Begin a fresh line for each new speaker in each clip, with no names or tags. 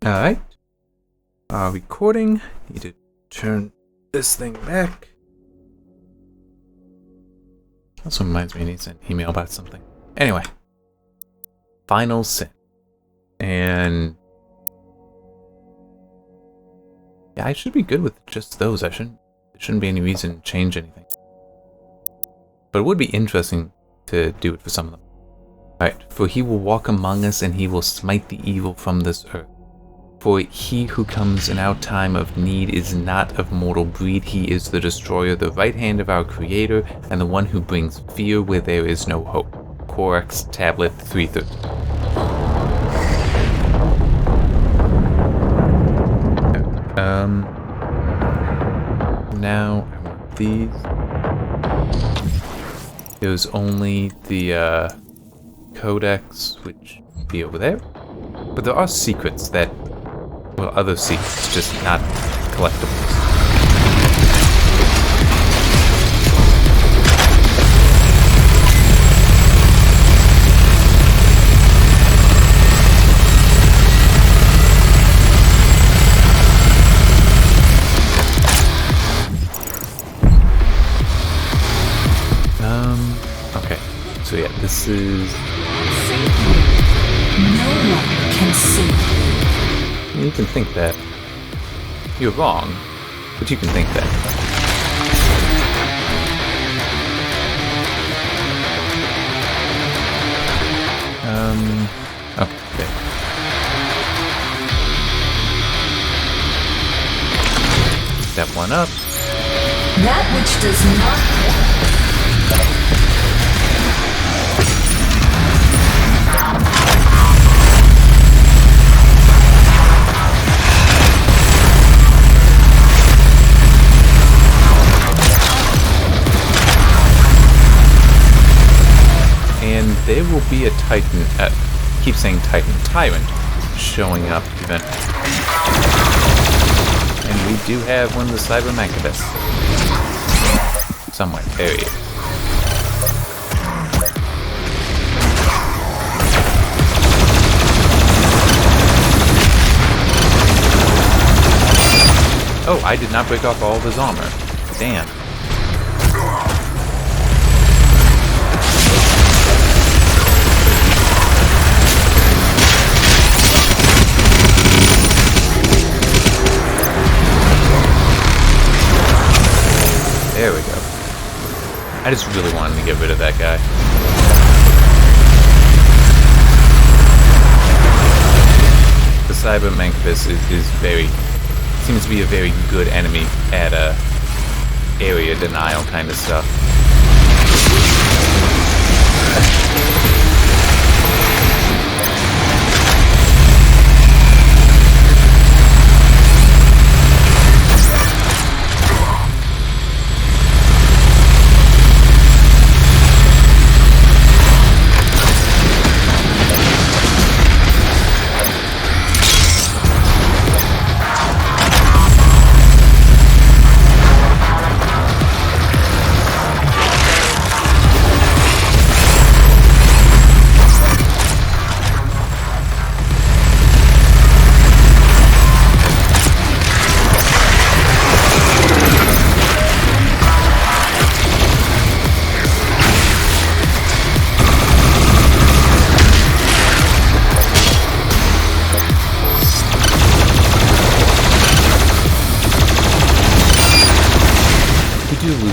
Alright. Recording. Need to turn this thing back. Also reminds me I need to send an email about something. Anyway. Final Sin. And yeah, I should be good with just those. There shouldn't be any reason to change anything. But it would be interesting to do it for some of them. Alright, for he will walk among us and he will smite the evil from this earth. For he who comes in our time of need is not of mortal breed. He is the destroyer, the right hand of our creator, and the one who brings fear where there is no hope. Corax Tablet 330. Now I want these. There's only the codex, which would be over there. But there are secrets that, well, other secrets, just not collectibles. Okay. So yeah, this is...
No one can see.
You can think that. You're wrong, but you can think that. Okay. Step one up.
That which does not...
And there will be a Titan, keep saying Titan, Tyrant, showing up eventually. And we do have one of the Cyber Mancubus. Somewhere, there he is. Oh, I did not break off all of his armor. Damn. There we go. I just really wanted to get rid of that guy. The Cyber Mancubus is very... seems to be a very good enemy at area denial kind of stuff.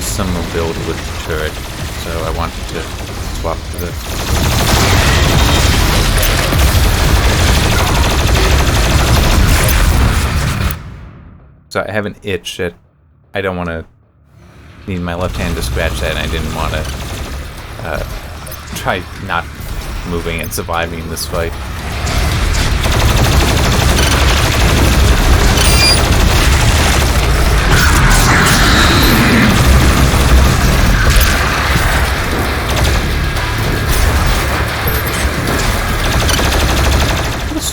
Some mobility with the turret, so I wanted to swap to this. So I have an itch that I don't want to need my left hand to scratch that, and I didn't want to try not moving and surviving this fight.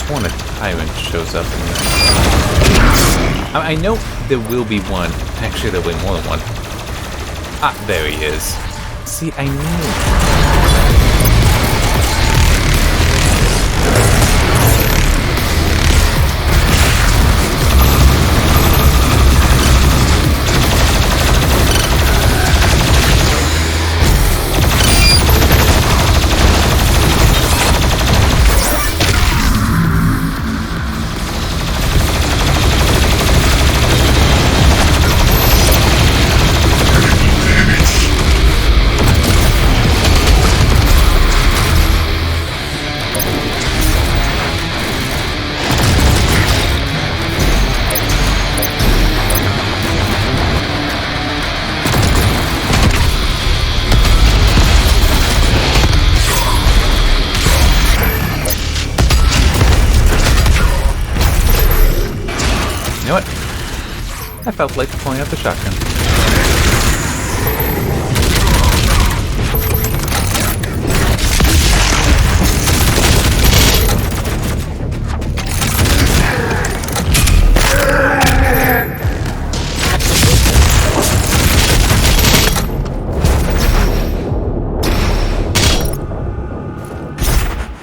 When a Tyrant shows up in this. I know there will be one. Actually, there'll be more than one. Ah, there he is. See, I knew. I felt like pulling out the shotgun.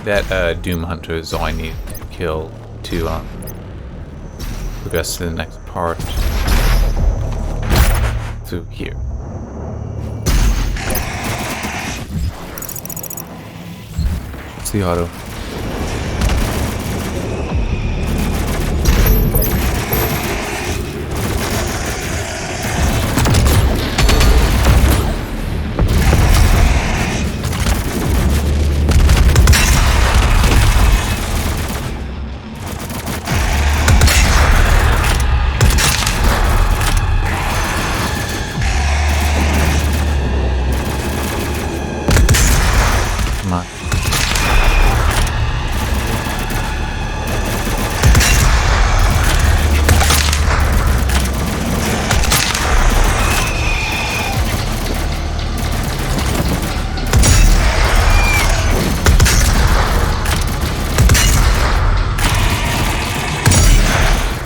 That Doom Hunter is all I need to kill to progress to the next part. Through here. It's the auto.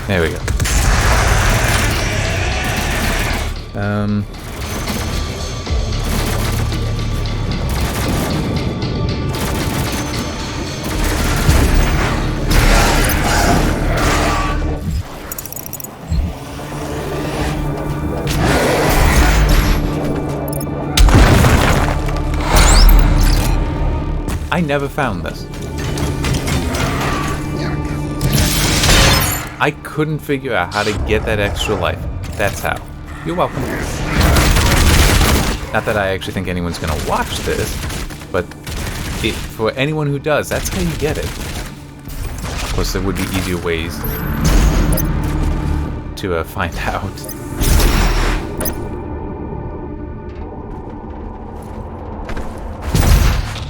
There we go. I never found this. I couldn't figure out how to get that extra life. That's how. You're welcome. Not that I actually think anyone's gonna watch this, but for anyone who does, that's how you get it. Of course, there would be easier ways to find out.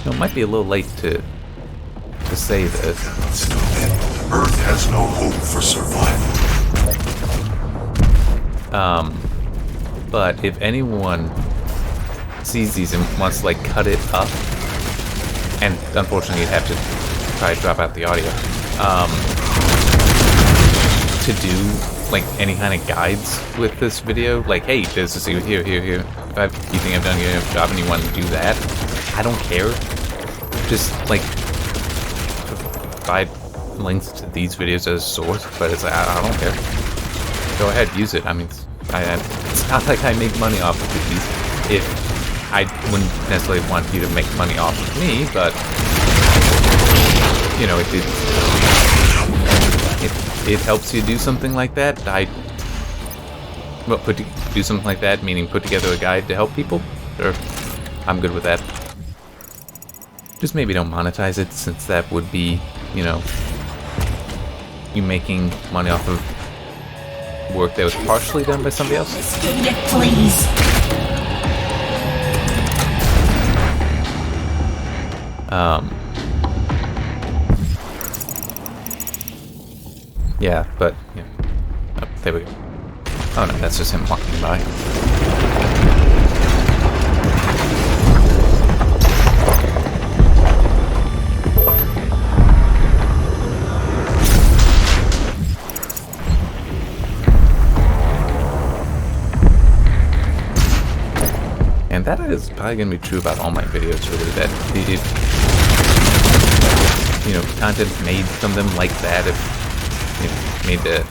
So it might be a little late to say this.
Earth has no hope for survival.
But if anyone sees these and wants to like cut it up, and unfortunately you'd have to probably drop out the audio, to do like any kind of guides with this video, like hey, there's a secret here. If you think I've done a good job and you want to do that, I don't care. Just like provide links to these videos as a source, but it's like, I don't care. Go ahead, use it. I mean, it's not like I make money off of these. If I wouldn't necessarily want you to make money off of me, but you know, it helps you do something like that. Do something like that, meaning put together a guide to help people. Sure, I'm good with that. Just maybe don't monetize it, since that would be, you know, you making money off of work that was partially done by somebody else.
Investigate it, please.
Yeah, but yeah. Oh, there we go. Oh no, that's just him walking by. And that is probably going to be true about all my videos, really, that if, you know, content made from them like that, if, you know, made to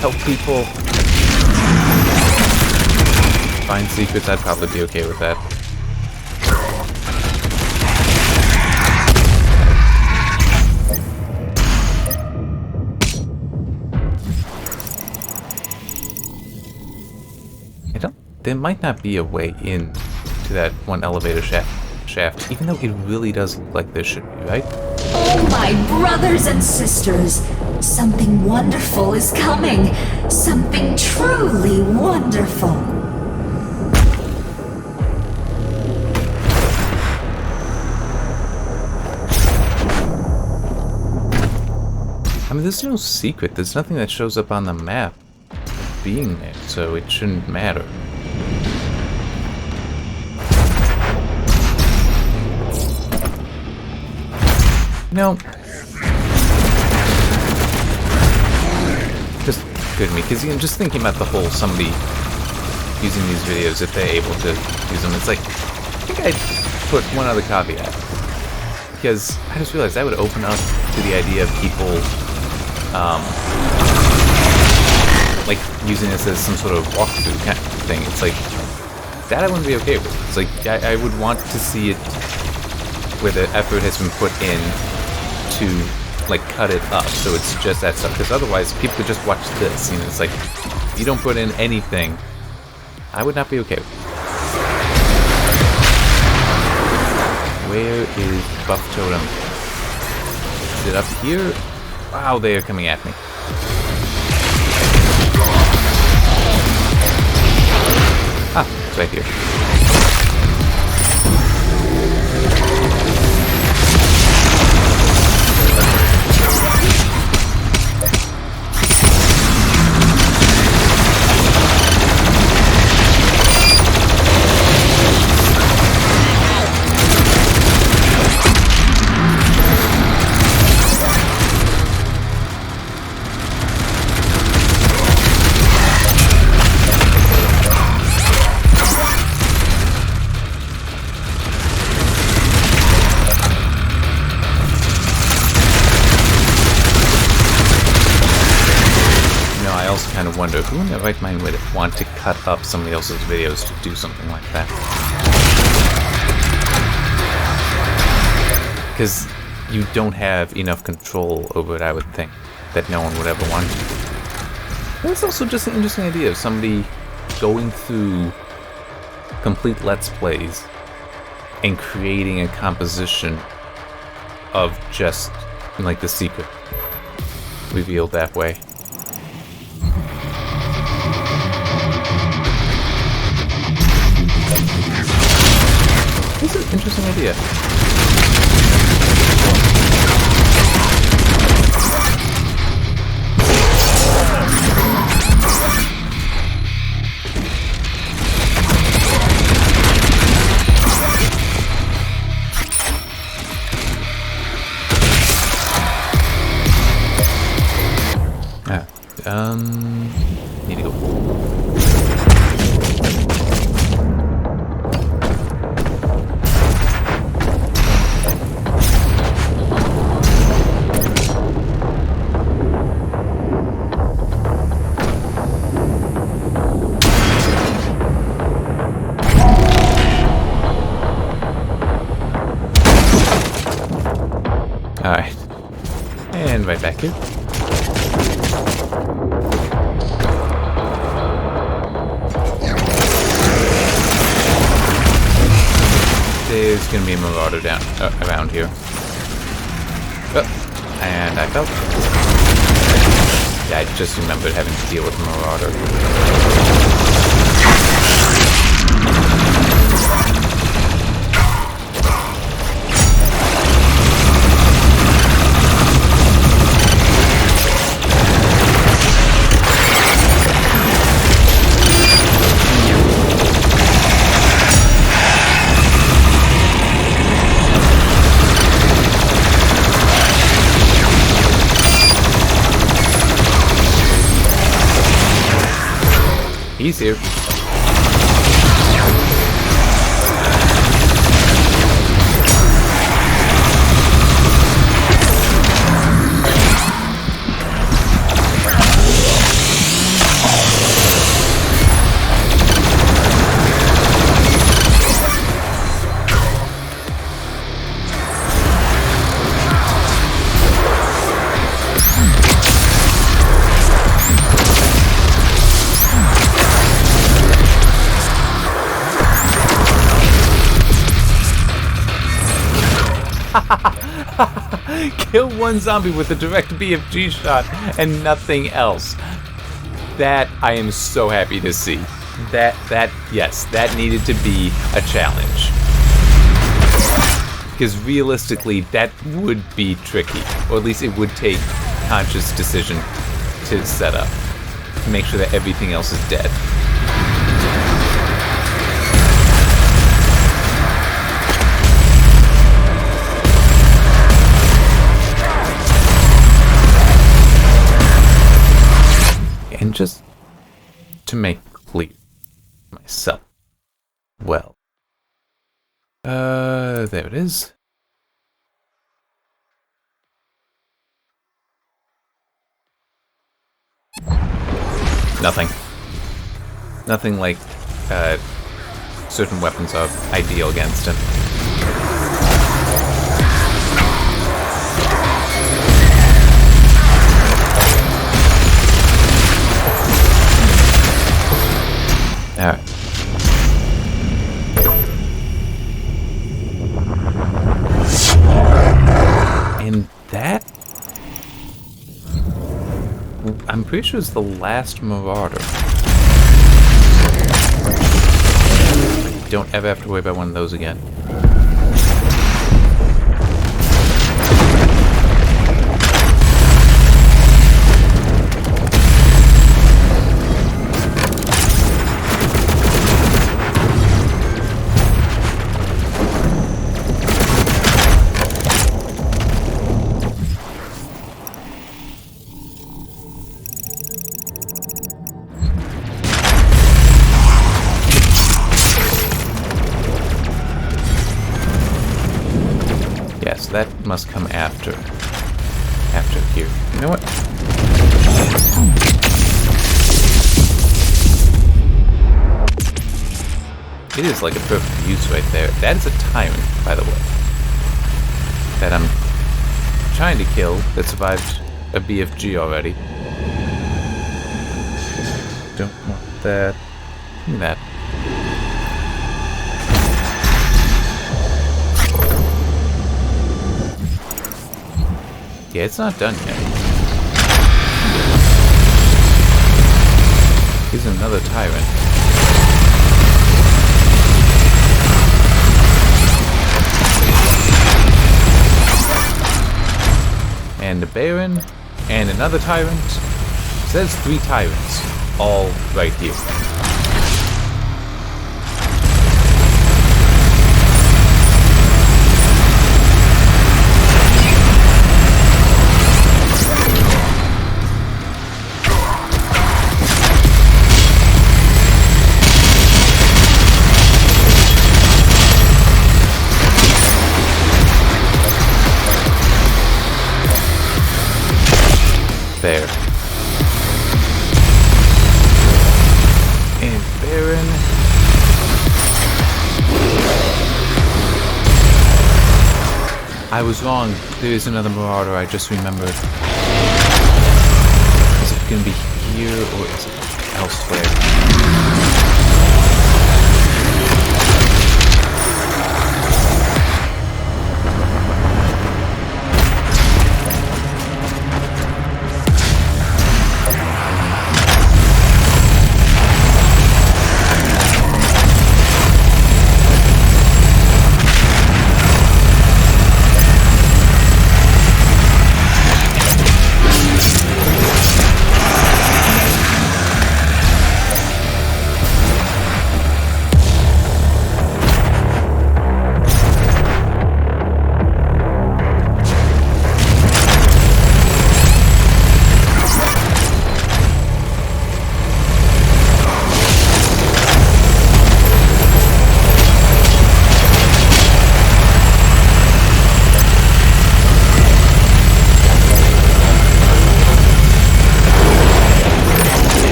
help people find secrets, I'd probably be okay with that. There might not be a way in to that one elevator shaft, even though it really does look like there should be, right?
Oh, my brothers and sisters, something wonderful is coming. Something truly wonderful.
I mean, there's no secret. There's nothing that shows up on the map being there, so it shouldn't matter. No. Just good to me, because I'm just thinking about the whole somebody using these videos, if they're able to use them. It's like, I think I'd put one other caveat. Because I just realized that would open up to the idea of people, like, using this as some sort of walkthrough kind of thing. It's like, that I wouldn't be okay with. It's like, I would want to see it where the effort has been put in to, like, cut it up, so it's just that stuff. Because otherwise, people could just watch this. You know, it's like, if you don't put in anything, I would not be okay with it. Where is Buff Totem? Is it up here? Wow, they are coming at me. Ah, it's right here. Kind of wonder who in their right mind would want to cut up somebody else's videos to do something like that. Because you don't have enough control over it, I would think, that no one would ever want to. That's also just an interesting idea of somebody going through complete Let's Plays and creating a composition of just, like, the secret revealed that way. This is an interesting idea. Need to go. Alright. And right back here. There's gonna be a Marauder down around here. Oh, and I fell. Yeah, I just remembered having to deal with a Marauder. He's here. Kill one zombie with a direct BFG shot and nothing else. That I am so happy to see. Yes, that needed to be a challenge. Because realistically, that would be tricky. Or at least it would take conscious decision to set up. to make sure that everything else is dead. And just to make clear myself, well, there it is. Nothing. Nothing like, certain weapons are ideal against him. Alright. And that... I'm pretty sure it's the last Marauder. Don't ever have to worry about one of those again. Yes, that must come after here. You know what? It is like a perfect use right there. That is a tyrant, by the way, that I'm trying to kill, that survived a BFG already. Don't want that. Give me that. Yeah, it's not done yet. Here's another tyrant. And a Baron, and another tyrant. It says 3 tyrants, all right here. There. And Baron. I was wrong. There is another Marauder, I just remembered. Is it going to be here or is it elsewhere?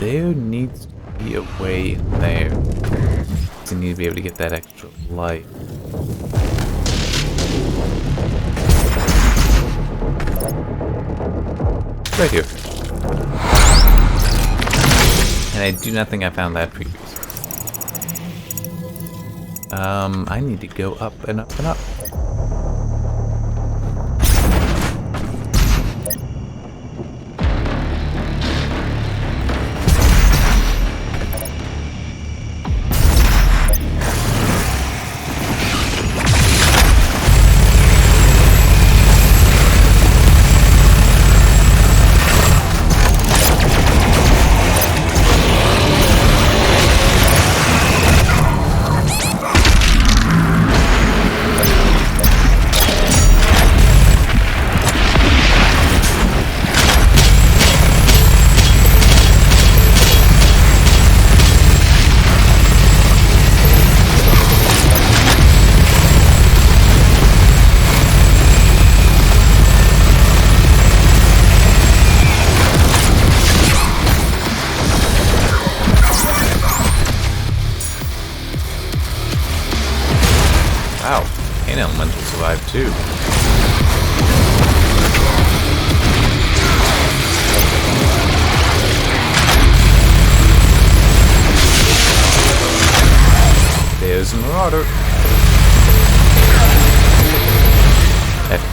There needs to be a way in there. I need to be able to get that extra life. Right here. And I do not think I found that previously. I need to go up and up and up. too. There's a Marauder.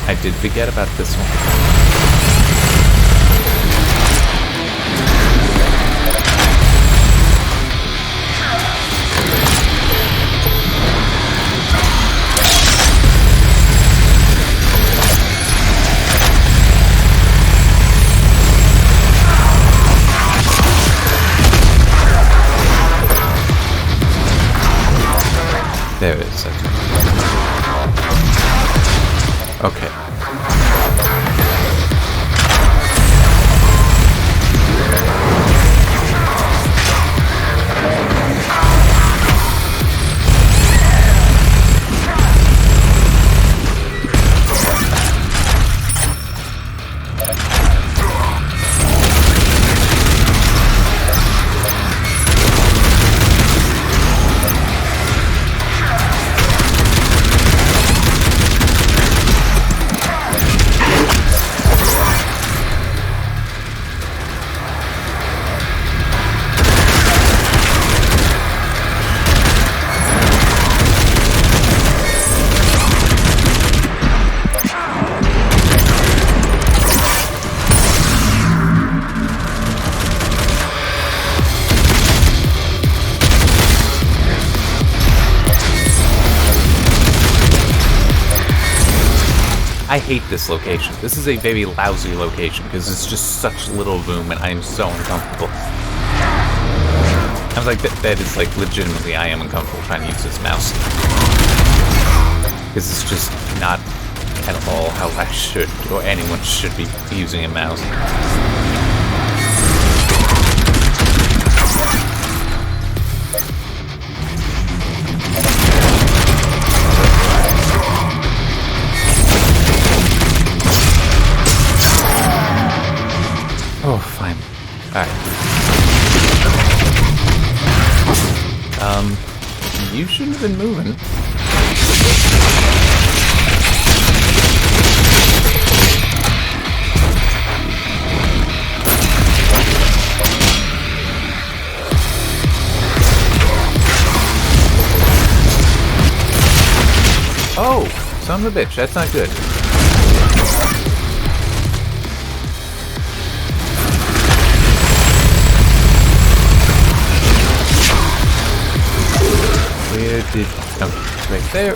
I did forget about this one. There it is. Okay. I hate this location. This is a very lousy location because it's just such little room and I am so uncomfortable. I was like, that is like legitimately I am uncomfortable trying to use this mouse. Because it's just not at all how I should or anyone should be using a mouse. Oh, fine. Alright. You shouldn't have been moving. Oh, son of a bitch, that's not good. Where did... Oh, right there.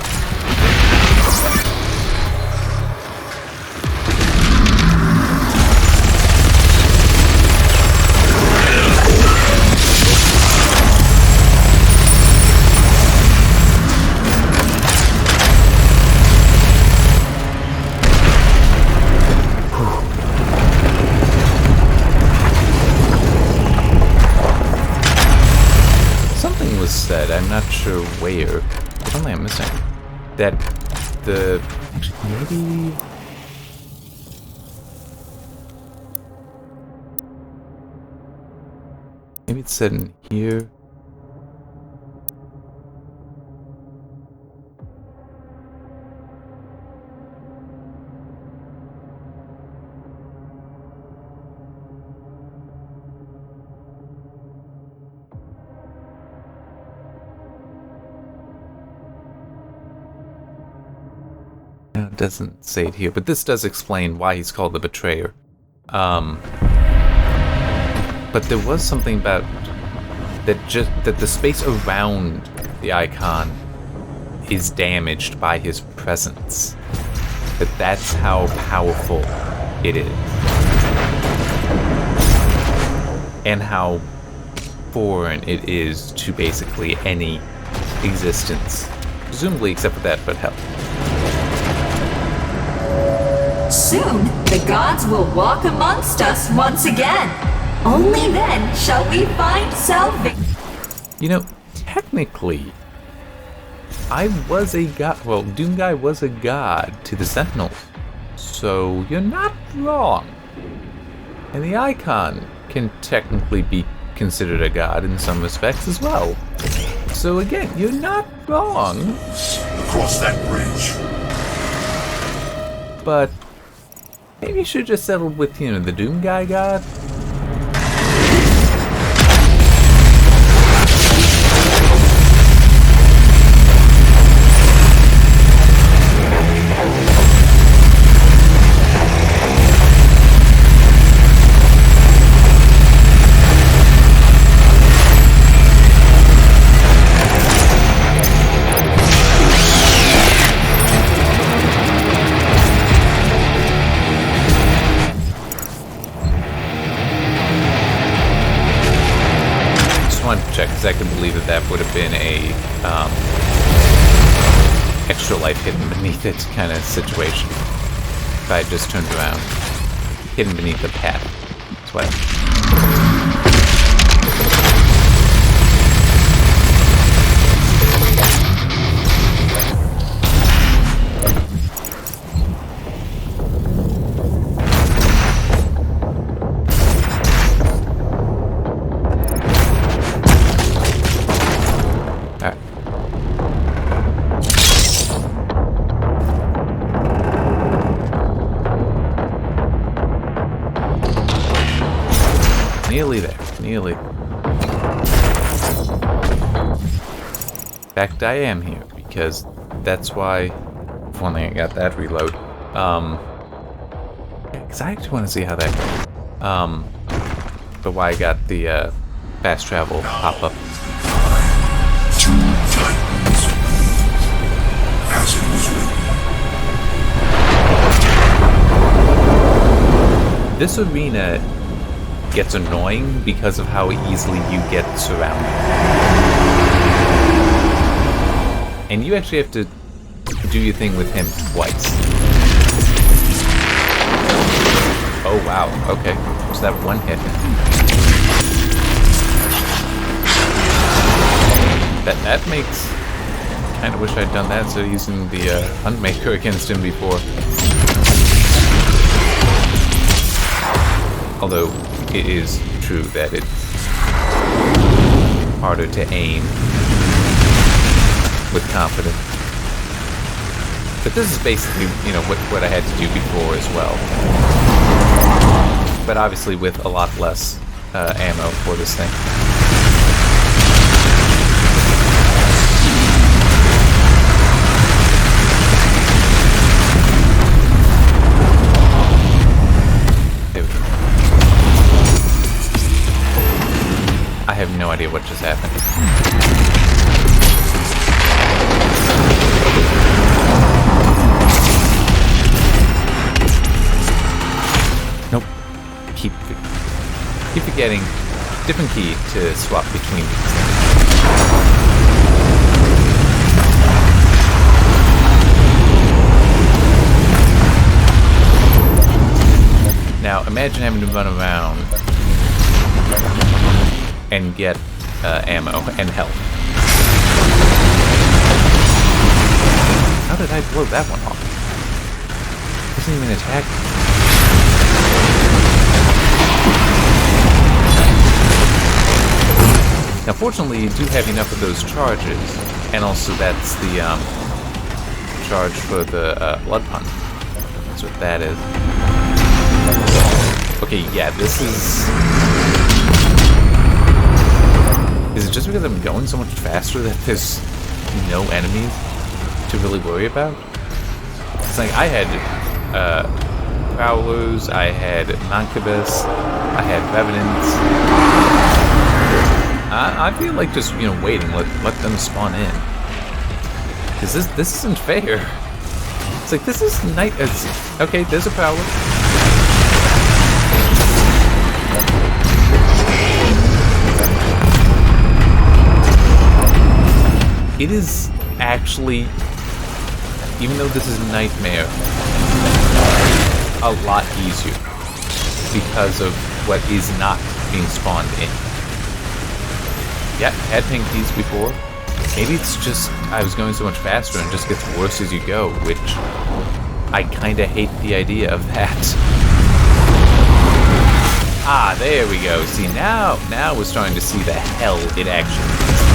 Said, I'm not sure where, what only I'm missing, that the, maybe it's said in here. It doesn't say it here, but this does explain why he's called the Betrayer. But there was something about that the space around the icon is damaged by his presence. That's how powerful it is. And how foreign it is to basically any existence. Presumably except for that, but hell.
Soon, the gods will walk amongst us once again. Only then shall we find salvation.
You know, technically, I was a god. Well, Doomguy was a god to the Sentinels. So you're not wrong. And the icon can technically be considered a god in some respects as well. So again, you're not wrong.
Across that bridge.
but maybe you should just settle with, you know, the Doom Guy God. Check, because I can believe that that would have been a extra life hidden beneath it kind of situation if I had just turned around, hidden beneath the path. That's what. Nearly there. Nearly. In fact, I am here, because that's why... If only I got that reload. Because I actually want to see how that goes. But why I got the fast travel pop-up.
Two titans. As it was written.
This arena gets annoying because of how easily you get surrounded. And you actually have to do your thing with him twice. Oh wow, okay. So that one hit. That makes... Kinda wish I'd done that instead of using the Huntmaker against him before. Although it is true that it's harder to aim with confidence. But this is basically, you know, what I had to do before as well. But obviously with a lot less ammo for this thing. I have no idea what just happened. Nope. Keep forgetting. Different key to swap between these things. Now imagine having to run around and get ammo and health. How did I blow that one off? Doesn't even attack me. Now fortunately you do have enough of those charges, and also that's the charge for the blood pun. That's what that is. Okay, yeah, this is... Is it just because I'm going so much faster that there's no enemies to really worry about? It's like I had Prowlers, I had Mancubus, I had Revenants. I feel like just, you know, waiting, let them spawn in. Because this isn't fair. It's like, this is night. Okay, there's a Prowler. It is actually, even though this is Nightmare, a lot easier because of what is not being spawned in. Yeah, had pinged these before. Maybe it's just I was going so much faster and it just gets worse as you go, which I kinda hate the idea of that. Ah, there we go. See, now we're starting to see the hell it actually is.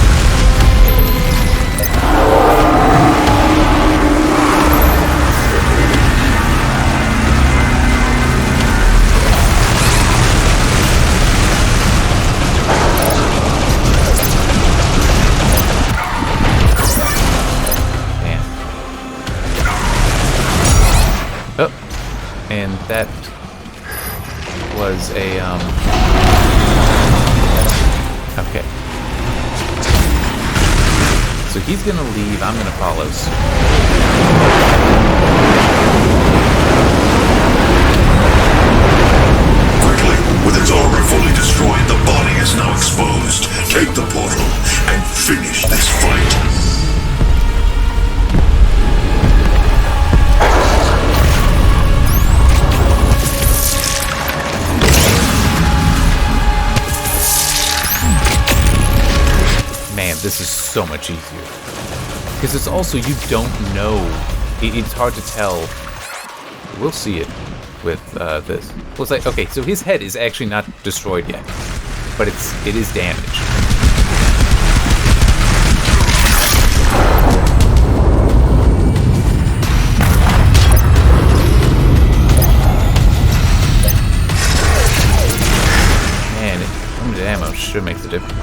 And that was a, okay. So he's gonna leave, I'm gonna follow.
Quickly, with its armor fully destroyed, the body is now exposed. Take the portal and finish this fight.
Man, this is so much easier. Because it's also, you don't know. It's hard to tell. We'll see it with this. Well, it's like, okay, so his head is actually not destroyed yet. But it is damaged. Man, limited ammo sure makes a difference.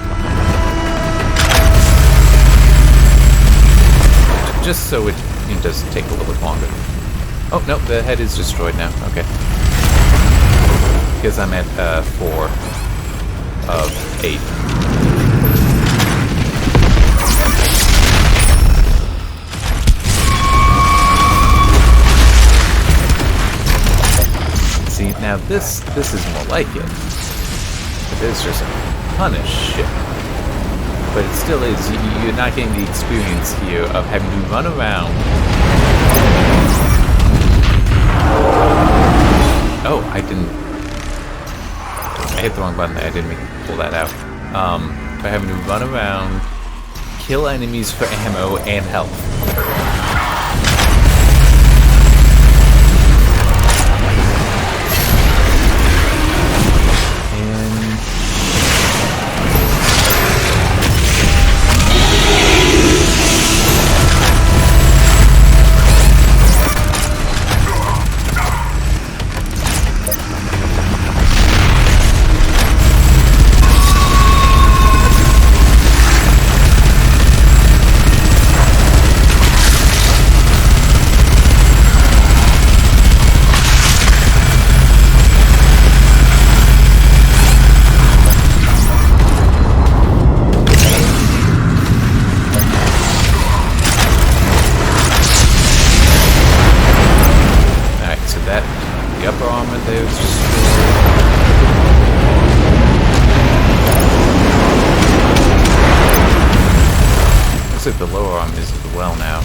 Just so it does take a little bit longer. Oh, no, the head is destroyed now. Okay. Because I'm at 4 of 8. See, now this is more like it. But there's just a ton of shit. But it still is, you're not getting the experience here of having to run around. Oh, I hit the wrong button there, I didn't mean to pull that out. By having to run around, kill enemies for ammo and health. The lower arm is as well now.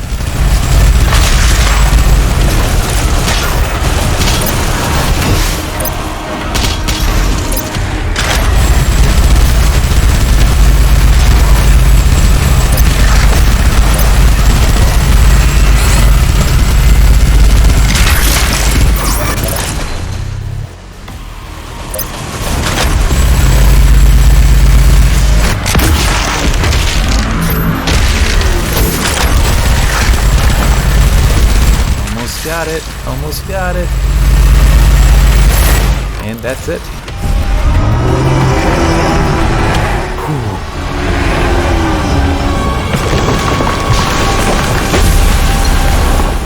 Got it. Almost got it. And that's it. Whew.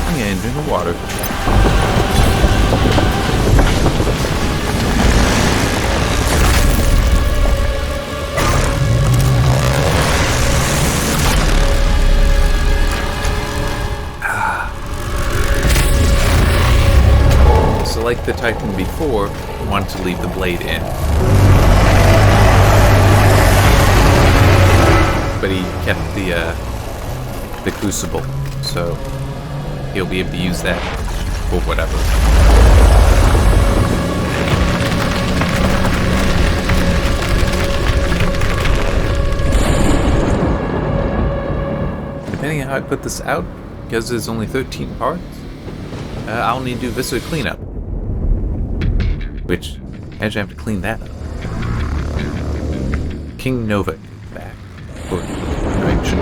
I'm gonna drink the water. Like the Titan before, wanted to leave the blade in. But he kept the crucible, so he'll be able to use that for whatever. Depending on how I put this out, because there's only 13 parts, I'll need to do Viscera cleanup. Which, actually I have to clean that up. King Nova back for correction.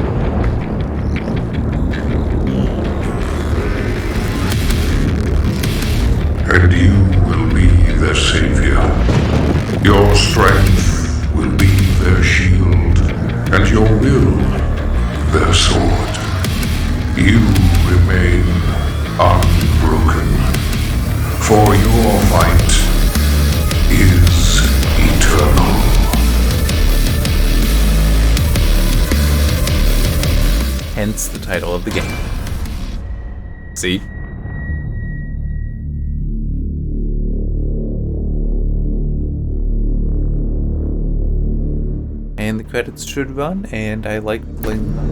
And you will be their savior. Your strength will be their shield, and your will their sword. You remain unbroken. For your
title of the game. See? And the credits should run, and I like playing them.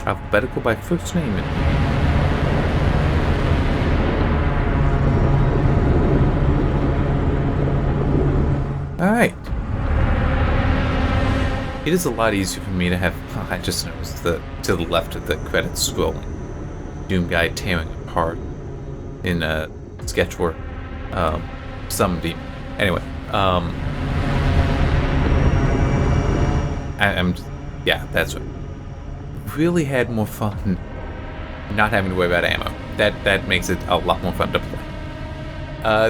Alphabetical by first name. Alright. It is a lot easier for me to have. Oh, I just noticed to the left of the credits scrolling. Doom guy tearing apart in sketch work. Some demon. Anyway, I'm just, yeah, that's right. Really had more fun not having to worry about ammo. That makes it a lot more fun to play.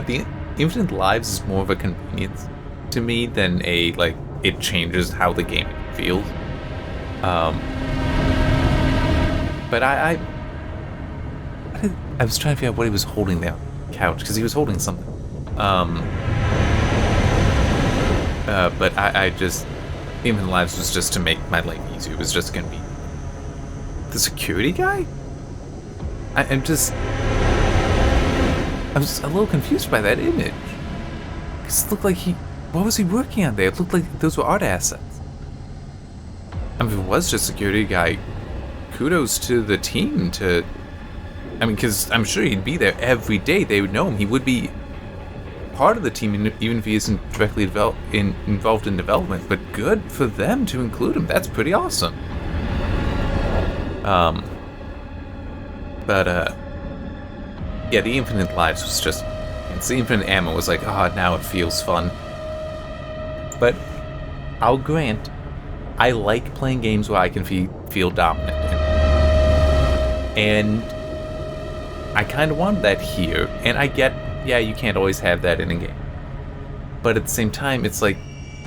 The infinite lives is more of a convenience to me than a like it changes how the game feels. But I was trying to figure out what he was holding there on the couch because he was holding something. But I just infinite lives was just to make my life easier. It was just gonna be the security guy? I was a little confused by that image. Because it looked like what was he working on there? It looked like those were art assets. I mean, if it was just security guy, kudos to the team because I'm sure he'd be there every day. They would know him. He would be part of the team, even if he isn't directly involved in development. But good for them to include him. That's pretty awesome. Yeah, the infinite lives was just, the infinite ammo was like, now it feels fun. But I'll grant, I like playing games where I can feel dominant. And I kind of want that here, and I get, you can't always have that in a game. But at the same time, it's like,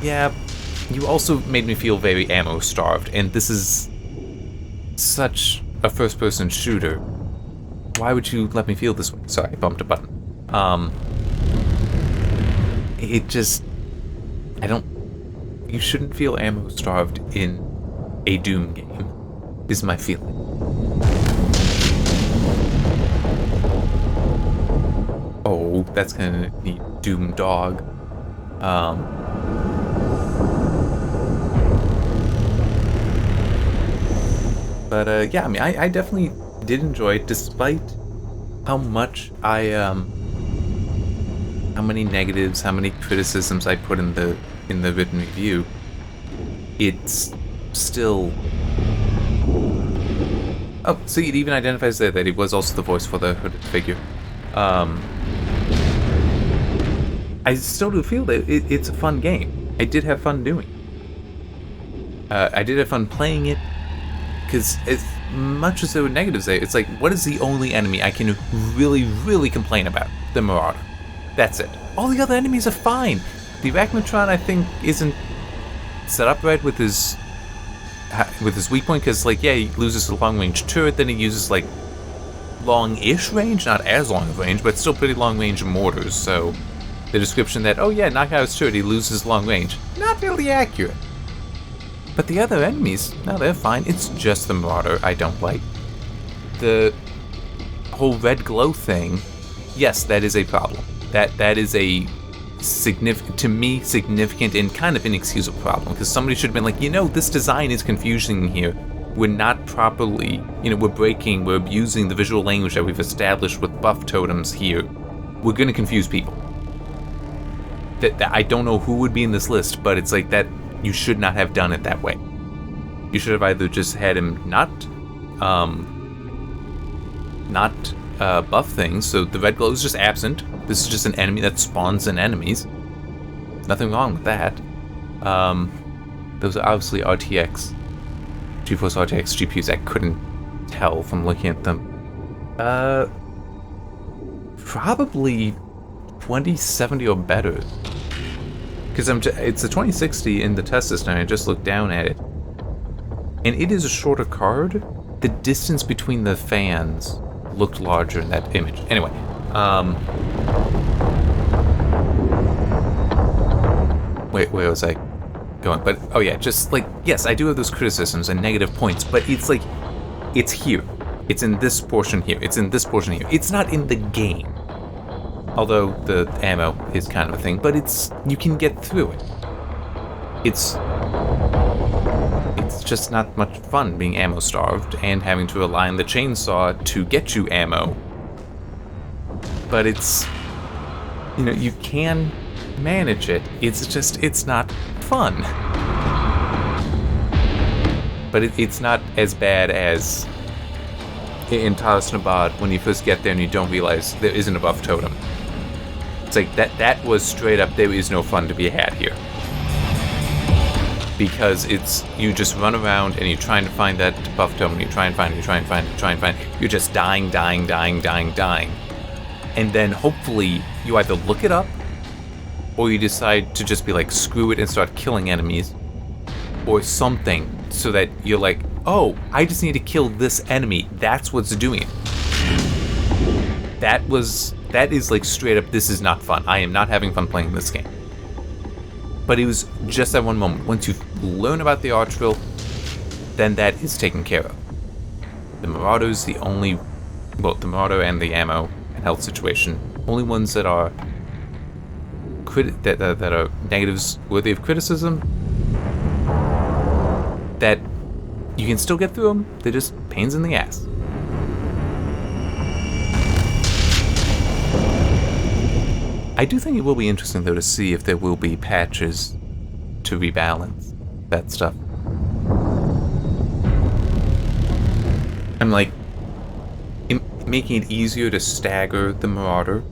you also made me feel very ammo starved, and this is such a first-person shooter. Why would you let me feel this way? Sorry, I bumped a button. You shouldn't feel ammo starved in a Doom game, is my feeling. Oh, that's gonna need Doom Dog. But I mean, I definitely did enjoy it, despite how much how many negatives, how many criticisms I put in the written review. It's still. Oh, see, it even identifies there that he was also the voice for the hooded figure. I still do feel that it's a fun game. I did have fun doing it. I did have fun playing it. Because as much as there were negatives there, it's like, what is the only enemy I can really, really complain about? The Marauder. That's it. All the other enemies are fine. The Arachnotron, I think, isn't set up right with his weak point, because, he loses the long-range turret, then he uses, long-ish range, not as long of range, but still pretty long-range mortars, so the description that, knock out his turret, he loses long range, not really accurate. But the other enemies, no, they're fine. It's just the Marauder I don't like. The whole red glow thing, yes, that is a problem. That is a significant and kind of inexcusable problem, because somebody should have been like, this design is confusing here. We're not properly, we're abusing the visual language that we've established with buff totems here. We're going to confuse people. That I don't know who would be in this list, but it's like that. You should not have done it that way. You should have either just had him not buff things, so the red glow is just absent. This is just an enemy that spawns in enemies. Nothing wrong with that. Those are obviously GeForce RTX GPUs. I couldn't tell from looking at them. Probably 2070 or better. Because it's a 2060 in the test system, and I just looked down at it. And it is a shorter card. The distance between the fans looked larger in that image. Anyway, where was I going? But, oh yeah, just like, yes, I do have those criticisms and negative points, but it's like, it's here. It's in this portion here. It's in this portion here. It's not in the game. Although the ammo is kind of a thing, but you can get through it. It's just not much fun being ammo starved and having to rely on the chainsaw to get you ammo. But you can manage it. It's not fun. But it's not as bad as in Talos Nabad when you first get there and you don't realize there isn't a buff totem. It's like that was straight up, there is no fun to be had here. Because you just run around and you're trying to find that buff totem, you try and find it, you're just dying. And then hopefully you either look it up or you decide to just be like, screw it and start killing enemies or something, so that you're like, oh, I just need to kill this enemy. That's what's doing it. That is like straight up, this is not fun. I am not having fun playing this game. But it was just that one moment. Once you learn about the Archville, then that is taken care of. The Marauder's the Marauder and the ammo and health situation, only ones that are that are negatives worthy of criticism, that you can still get through them, they're just pains in the ass. I do think it will be interesting, though, to see if there will be patches to rebalance that stuff. I'm like, making it easier to stagger the Marauder.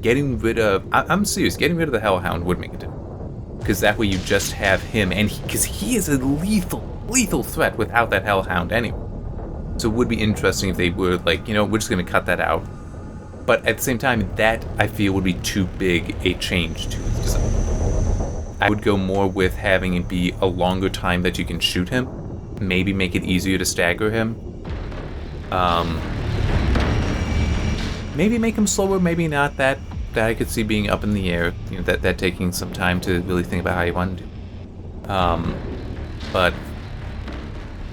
Getting rid of... I'm serious, getting rid of the Hellhound would make a difference. Because that way you just have him, and because he is a lethal threat without that Hellhound anyway. So it would be interesting if they were like, we're just going to cut that out. But at the same time, that I feel would be too big a change to his design. I would go more with having it be a longer time that you can shoot him. Maybe make it easier to stagger him. Maybe make him slower, maybe not. That I could see being up in the air. That taking some time to really think about how you want to do. But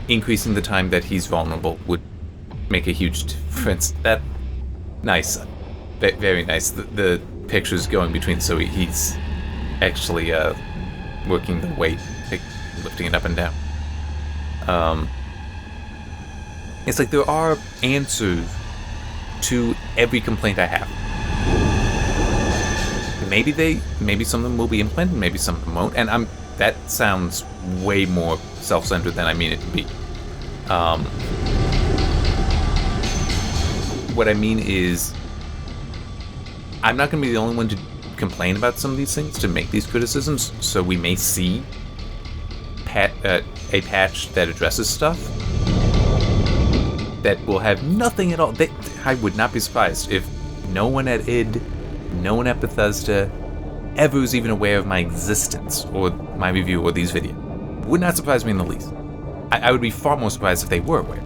increasing the time that he's vulnerable would make a huge difference. Nice. Very nice. The pictures going between, so he's actually working the weight, like lifting it up and down. It's like there are answers to every complaint I have. Maybe some of them will be implemented, maybe some of them won't, and that sounds way more self-centered than I mean it to be. What I mean is, I'm not going to be the only one to complain about some of these things, to make these criticisms, so we may see a patch that addresses stuff that will have nothing at all. I would not be surprised if no one at id, no one at Bethesda ever was even aware of my existence or my review or these videos. Would not surprise me in the least. I would be far more surprised if they were aware.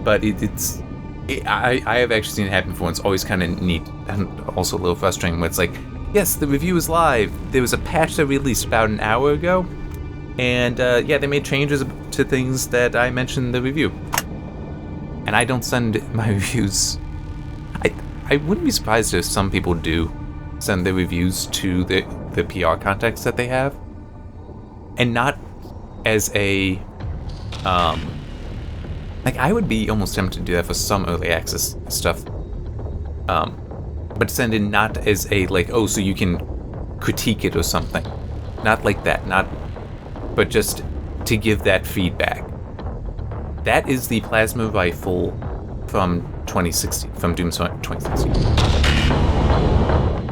But I have actually seen it happen before, and it's always kind of neat and also a little frustrating when it's like, yes, the review is live. There was a patch that released about an hour ago, and they made changes to things that I mentioned in the review. And I don't send my reviews. I wouldn't be surprised if some people do send their reviews to the PR contacts that they have, and not as a I would be almost tempted to do that for some early access stuff, but send in not as a so you can critique it or something, not like that, but just to give that feedback. That is the plasma rifle from 2016, from Doom 2016.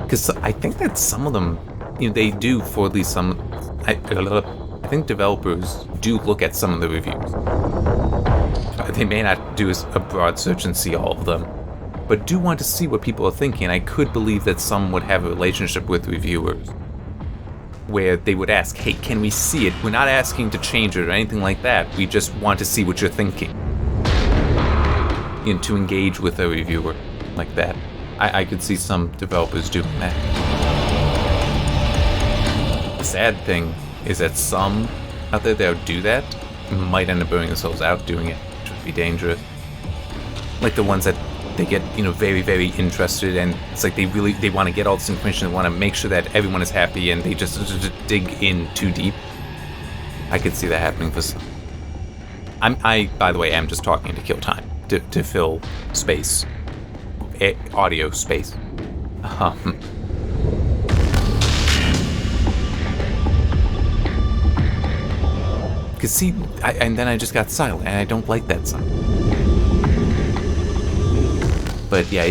Because I think that some of them, they do, for at least some, I think developers do look at some of the reviews. They may not do a broad search and see all of them, but do want to see what people are thinking. I could believe that some would have a relationship with reviewers where they would ask, hey, can we see it? We're not asking to change it or anything like that. We just want to see what you're thinking. to engage with a reviewer like that. I could see some developers doing that. The sad thing is that some out there that would do that might end up burning themselves out doing it, which would be dangerous. Like the ones that they get, very, very interested, and it's like they want to get all this information, they want to make sure that everyone is happy, and they just dig in too deep. I could see that happening for some. I, by the way, am just talking to kill time, to fill space, audio space. Cause see, and then I just got silent, and I don't like that sound. But yeah,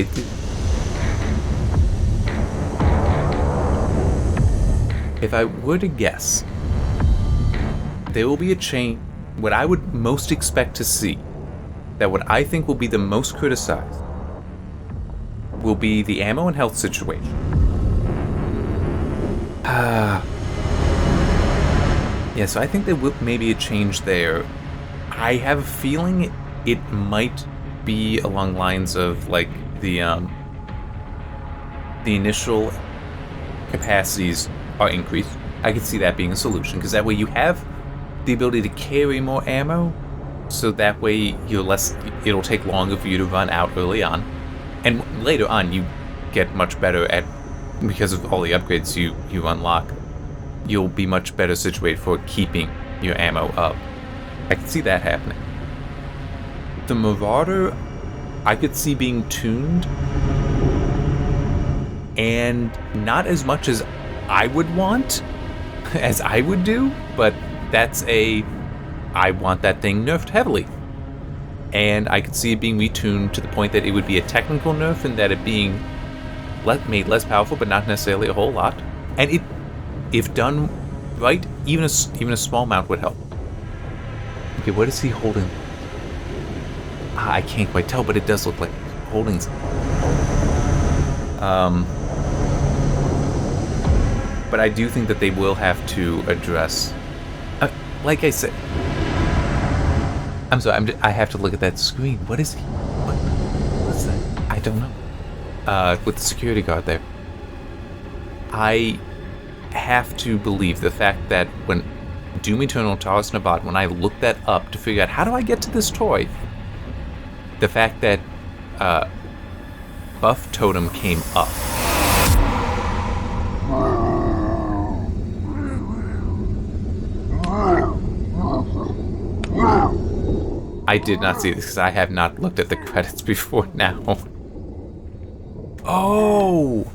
if I were to guess, there will be a change. What I would most expect to see, that what I think will be the most criticized, will be the ammo and health situation. Yeah, so I think there will maybe a change there. I have a feeling it might be along lines of like the initial capacities are increased. I could see that being a solution, because that way you have the ability to carry more ammo, so that way it'll take longer for you to run out early on, and later on you get much better at, because of all the upgrades you unlock, you'll be much better situated for keeping your ammo up. I could see that happening. The Marauder, I could see being tuned, and not as much as I would want, as I would do, but that's I want that thing nerfed heavily. And I could see it being retuned to the point that it would be a technical nerf, and that it being made less powerful, but not necessarily a whole lot. And it, if done right, even a small amount would help. Okay, what is he holding? I can't quite tell, but it does look like he's holding something. But I do think that they will have to address, like I said, I'm sorry, I have to look at that screen. What is he? What's that? I don't know. With the security guard there. I have to believe the fact that when Doom Eternal, Talos Nevad, when I looked that up to figure out how do I get to this toy, the fact that Buff Totem came up. I did not see this because I have not looked at the credits before now. Oh!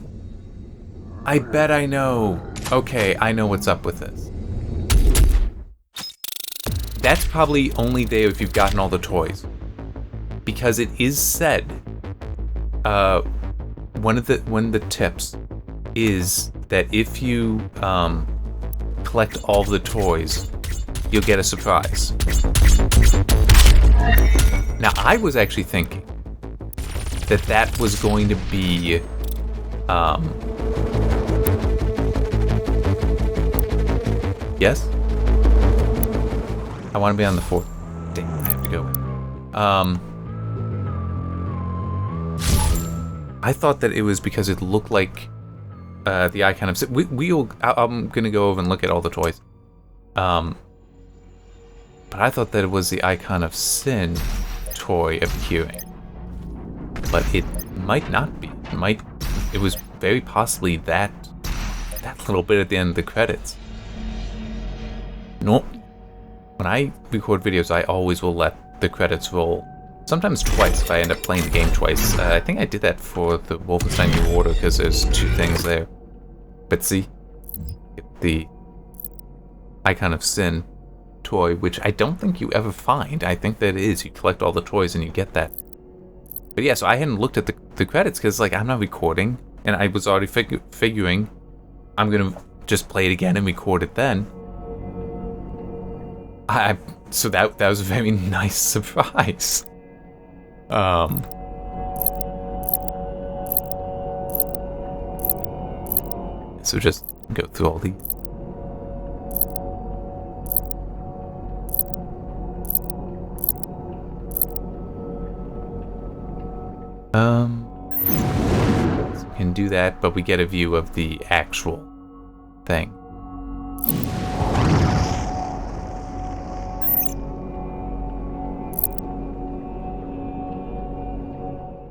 I bet I know. Okay, I know what's up with this. That's probably only there if you've gotten all the toys. Because it is said, one of the tips is that if you collect all the toys, you'll get a surprise. Now, I was actually thinking that was going to be, yes? I want to be on the 4th. Dang, I have to go. I thought that it was because it looked like the icon of sin. I'm going to go over and look at all the toys. But I thought that it was the icon of sin toy appearing. But it might not be. It was very possibly that little bit at the end of the credits. Nope. When I record videos, I always will let the credits roll. Sometimes twice if I end up playing the game twice. I think I did that for the Wolfenstein New Order because there's 2 things there. But see, the icon of sin toy, which I don't think you ever find. I think that it is. You collect all the toys and you get that. But yeah, so I hadn't looked at the credits because like I'm not recording, and I was already figuring I'm gonna just play it again and record it then. So that was a very nice surprise. So just go through all these. So we can do that, but we get a view of the actual thing.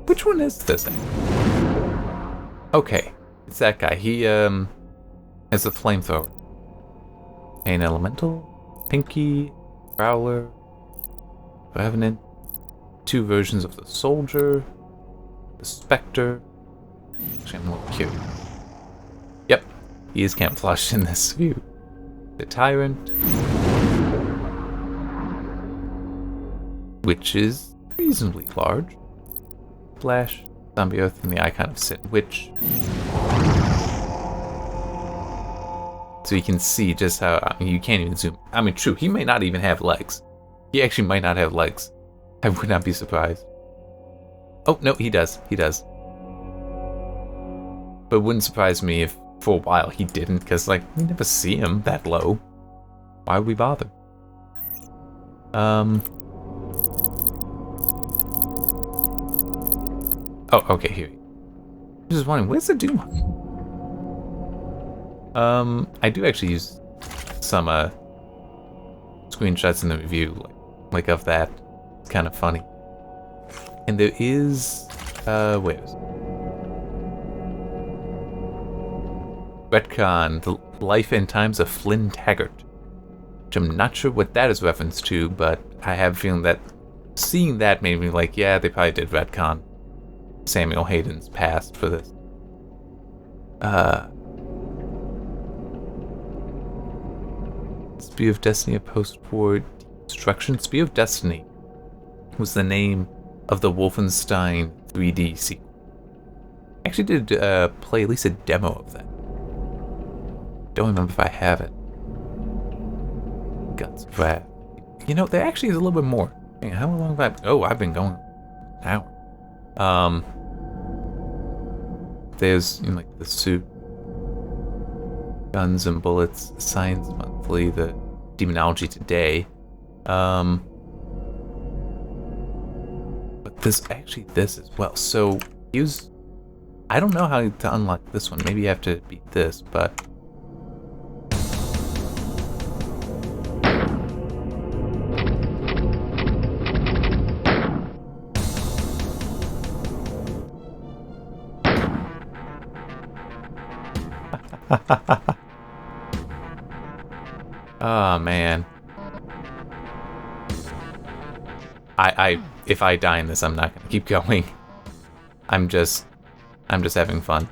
Which one is this thing? Okay, it's that guy. He has a flamethrower. An elemental, Pinky, Prowler, Revenant, 2 versions of the Soldier, the Spectre. Actually, I'm a little curious. Yep, he is camouflaged in this view. The Tyrant, which is reasonably large. Flash, Zombie Earth, and the Icon of Sin, which... So you can see just how... you can't even zoom. I mean, true, he may not even have legs. He actually might not have legs. I would not be surprised. Oh, no, he does. He does. But it wouldn't surprise me if, for a while, he didn't, because, like, we never see him that low. Why would we bother? Oh, okay, here. I'm just wondering, where's the Doom? I do actually use some screenshots in the review, like of that. It's kind of funny. And there is, where is it? Retcon, the life and times of Flynn Taggart, which I'm not sure what that is reference to, but I have a feeling that seeing that made me like, yeah, they probably did retcon Samuel Hayden's past for this. Spear of Destiny, a post-war destruction. Spear of Destiny was the name of the Wolfenstein 3D sequel. I actually did play at least a demo of that. Don't remember if I have it. Guts of Wrath. You know, there actually is a little bit more. Hey, how long have I... Oh, I've been going an hour. There's, you know, like the suit, Guns and Bullets, Science Monthly, the Demonology Today. But this as well. So use. I don't know how to unlock this one. Maybe you have to beat this, but. Oh man. If I die in this, I'm not gonna keep going. I'm just having fun.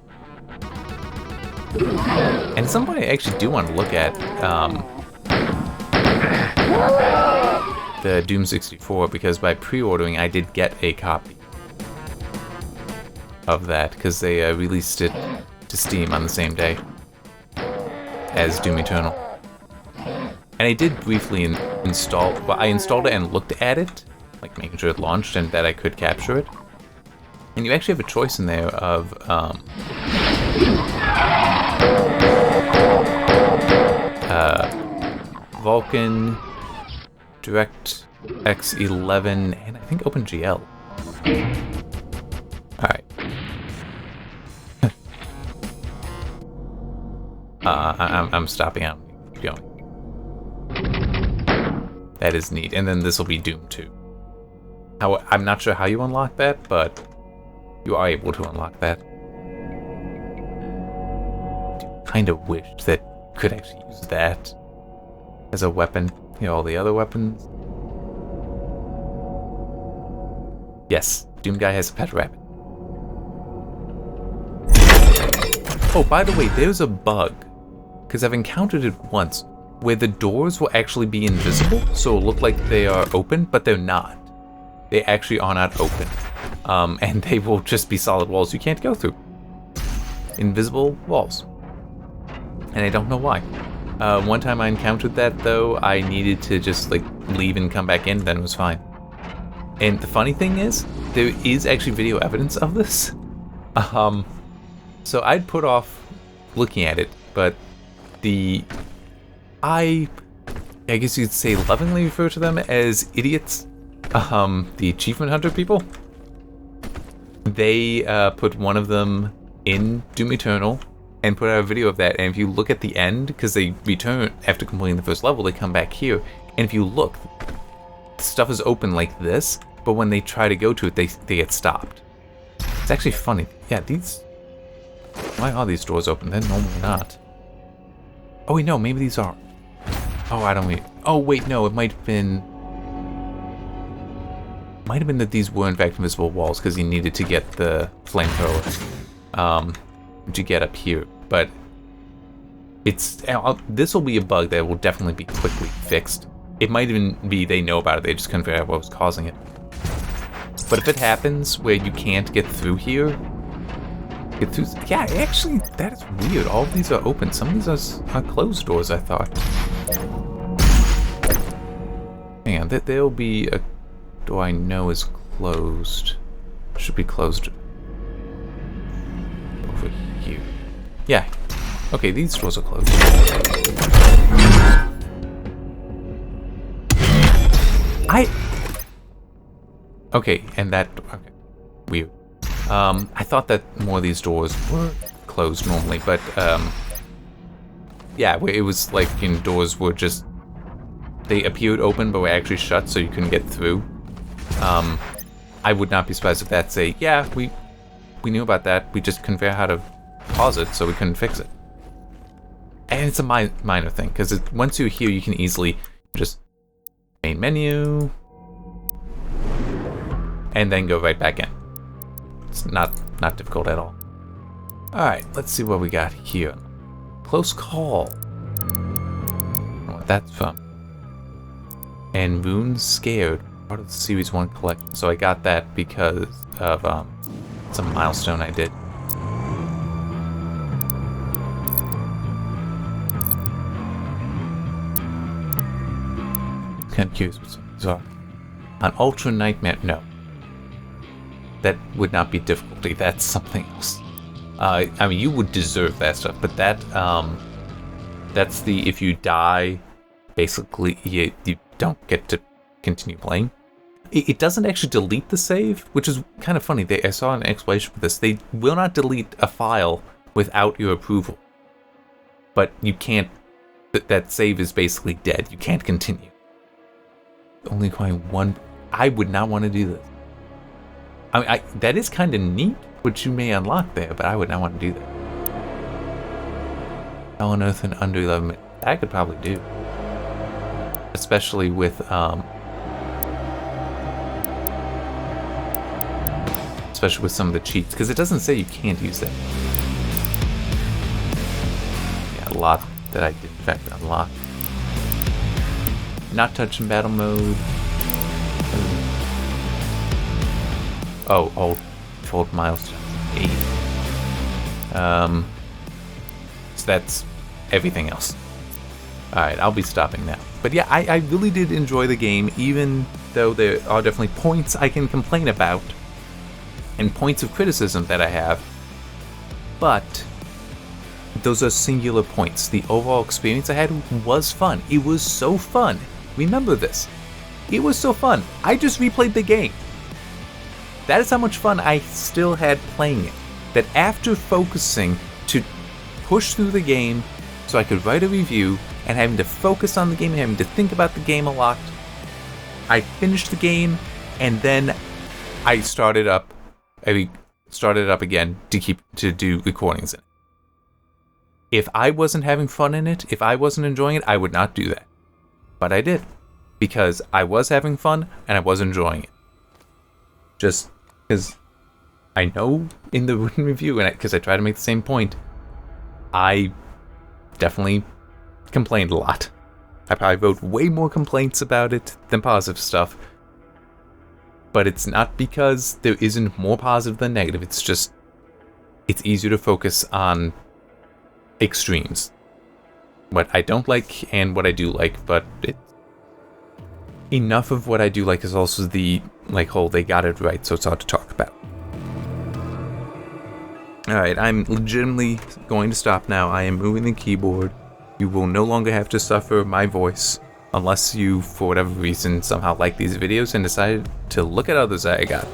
And at some point I actually do want to look at the Doom 64, because by pre-ordering I did get a copy of that, because they released it to Steam on the same day as Doom Eternal. And I did briefly install, well, I installed it and looked at it, like making sure it launched and that I could capture it. And you actually have a choice in there of Vulkan, DirectX 11, and I think OpenGL. Alright. I'm stopping out. Keep going. That is neat. And then this will be Doom 2. I'm not sure how you unlock that, but you are able to unlock that. I kind of wish that you could actually use that as a weapon. You know, all the other weapons. Yes, Doom Guy has a pet rabbit. Oh, by the way, there's a bug, because I've encountered it once, where the doors will actually be invisible, so it'll look like they are open, but they're not. They actually are not open. And they will just be solid walls you can't go through. Invisible walls. And I don't know why. One time I encountered that, though, I needed to just, like, leave and come back in, then it was fine. And the funny thing is, there is actually video evidence of this. So I'd put off looking at it, but I guess you'd say lovingly refer to them as idiots. The achievement hunter people. they put one of them in Doom Eternal and put out a video of that. And if you look at the end, because they return after completing the first level, they come back here. And if you look, stuff is open like this, but when they try to go to it, they get stopped. It's actually funny. Yeah, these... Why are these doors open? They're normally not. Oh, wait, no, maybe these are. Oh, I don't mean... Oh, wait, no, it might have been... Might have been that these were, in fact, invisible walls, because he needed to get the flamethrower to get up here. But it's... This will be a bug that will definitely be quickly fixed. It might even be they know about it, they just couldn't figure out what was causing it. But if it happens where you can't get through here... Yeah, actually, that is weird. All of these are open. Some of these are closed doors, I thought. Hang on, there'll be a door I know is closed. Should be closed over here. Yeah. Okay, these doors are closed. Okay, and that... Okay, weird. I thought that more of these doors were closed normally, but, yeah, it was like, doors were just... They appeared open, but were actually shut, so you couldn't get through. I would not be surprised if that's yeah, we knew about that, we just couldn't figure out how to pause it, so we couldn't fix it. And it's a minor thing, because once you're here, you can easily just main menu, and then go right back in. It's not difficult at all. Alright, let's see what we got here. Close Call. I don't know what that's from. And Runes Scared, part of the Series 1 collection. So I got that because of some milestone I did. I'm kind of curious what some of these are. An Ultra Nightmare, no. That would not be difficulty, that's something else. I mean, you would deserve that stuff, but that, that's the, if you die, basically, you don't get to continue playing. It doesn't actually delete the save, which is kind of funny. I saw an explanation for this. They will not delete a file without your approval. But you can't, that save is basically dead. You can't continue. Only requiring one, I would not want to do this. I mean, that is kind of neat, which you may unlock there, but I would not want to do that. Hell on Earth in under 11 minutes. I could probably do. Especially with, some of the cheats, because it doesn't say you can't use them. Yeah, a lot that I did in fact unlock. Not touch in battle mode. Oh, old milestone 8. So that's everything else. Alright, I'll be stopping now. But yeah, I really did enjoy the game, even though there are definitely points I can complain about, and points of criticism that I have. But those are singular points. The overall experience I had was fun. It was so fun. Remember this. It was so fun. I just replayed the game. That is how much fun I still had playing it. That after focusing to push through the game so I could write a review and having to focus on the game and having to think about the game a lot, I finished the game and then I started up again to do recordings in it. If I wasn't having fun in it, if I wasn't enjoying it, I would not do that. But I did. Because I was having fun and I was enjoying it. Just because I know in the written review, and because I try to make the same point, I definitely complained a lot. I probably wrote way more complaints about it than positive stuff. But it's not because there isn't more positive than negative. It's just, it's easier to focus on extremes. What I don't like and what I do like, but enough of what I do like is also the, whole they got it right, so it's hard to talk about. Alright, I'm legitimately going to stop now. I am moving the keyboard. You will no longer have to suffer my voice, unless you, for whatever reason, somehow like these videos and decided to look at others I got.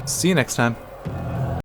See you next time.